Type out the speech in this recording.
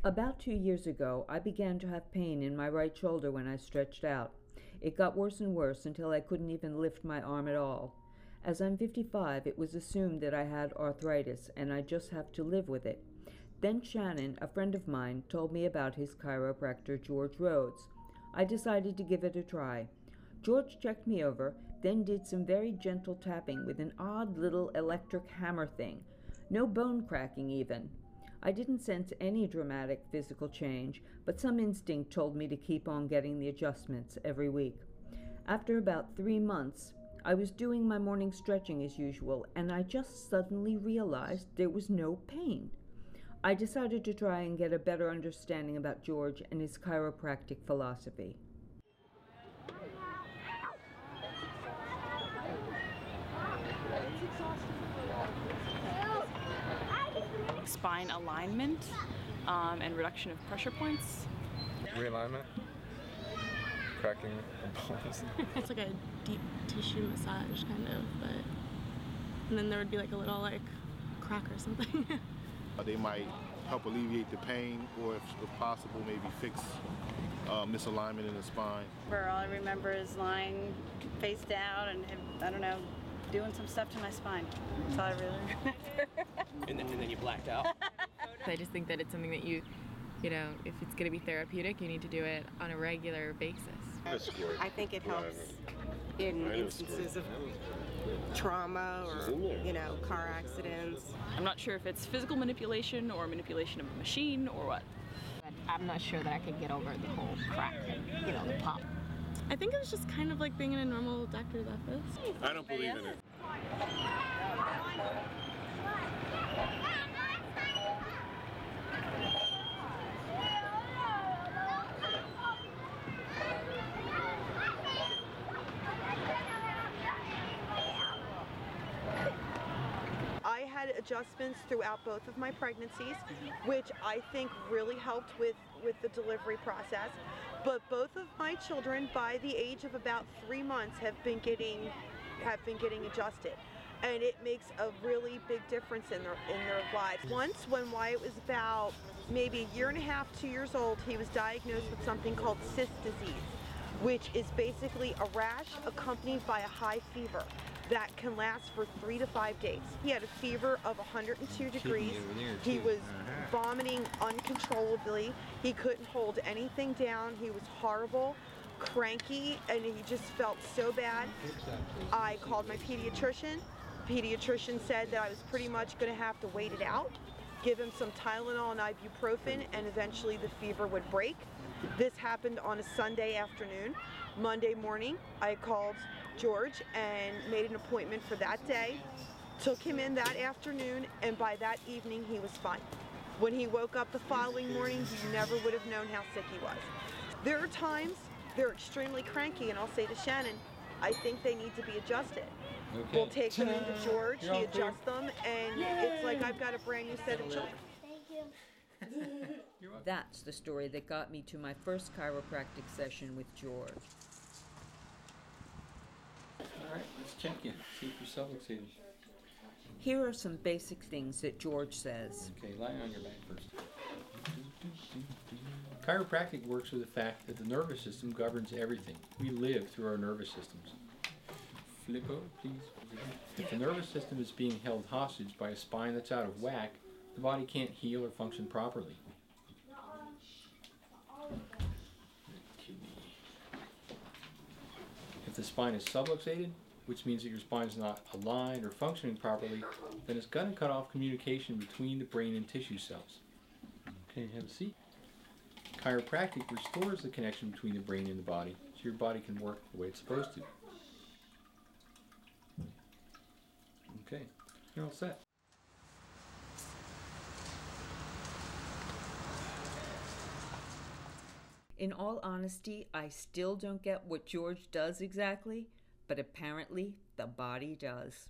About 2 years ago, I began to have pain in my right shoulder when I stretched out. It got worse and worse until I couldn't even lift my arm at all. As I'm 55, it was assumed that I had arthritis and I just have to live with it. Then Shannon, a friend of mine, told me about his chiropractor, George Rhodes. I decided to give it a try. George checked me over, then did some very gentle tapping with an odd little electric hammer thing. No bone cracking even. I didn't sense any dramatic physical change, but some instinct told me to keep on getting the adjustments every week. After about 3 months, I was doing my morning stretching as usual, and I just suddenly realized there was no pain. I decided to try and get a better understanding about George and his chiropractic philosophy. Spine alignment and reduction of pressure points. Realignment, cracking of bones. It's like a deep tissue massage kind of, and then there would be like a little crack or something. They might help alleviate the pain, or if possible, maybe fix misalignment in the spine. All I remember is lying face down and, I don't know, doing some stuff to my spine. That's all I really remember. And then you blacked out. I just think that it's something that you know, if it's going to be therapeutic, you need to do it on a regular basis. I think it helps in instances of trauma or, car accidents. I'm not sure if it's physical manipulation or manipulation of a machine or what. But I'm not sure that I could get over the whole crack, the pop. I think it was just kind of like being in a normal doctor's office. I don't believe in it. I had adjustments throughout both of my pregnancies, which I think really helped with the delivery process. But both of my children, by the age of about 3 months, have been getting adjusted, and it makes a really big difference in their lives. Once, when Wyatt was about maybe a year and a half, 2 years old, he was diagnosed with something called cyst disease, which is basically a rash accompanied by a high fever that can last for 3 to 5 days. He had a fever of 102 degrees. He was vomiting uncontrollably. He couldn't hold anything down. He was horrible, cranky, and he just felt so bad. I called my pediatrician. Pediatrician said that I was pretty much going to have to wait it out, give him some Tylenol and ibuprofen, and eventually the fever would break. This happened on a Sunday afternoon. Monday morning, I called George and made an appointment for that day, took him in that afternoon, and by that evening he was fine. When he woke up the following morning, he never would have known how sick he was. There are times they're extremely cranky, and I'll say to Shannon, I think they need to be adjusted. Okay. We'll take them into George, he adjusts them, and it's like I've got a brand new set of children. Thank you. That's the story that got me to my first chiropractic session with George. All right, let's check you. See if you're subluxated. Here are some basic things that George says. Okay, lie on your back first. Chiropractic works with the fact that the nervous system governs everything. We live through our nervous systems. Flip over, please. If the nervous system is being held hostage by a spine that's out of whack, the body can't heal or function properly. If the spine is subluxated, which means that your spine is not aligned or functioning properly, then it's going to cut off communication between the brain and tissue cells. Okay, have a seat. Chiropractic restores the connection between the brain and the body, so your body can work the way it's supposed to. Okay, you're all set. In all honesty, I still don't get what George does exactly, but apparently the body does.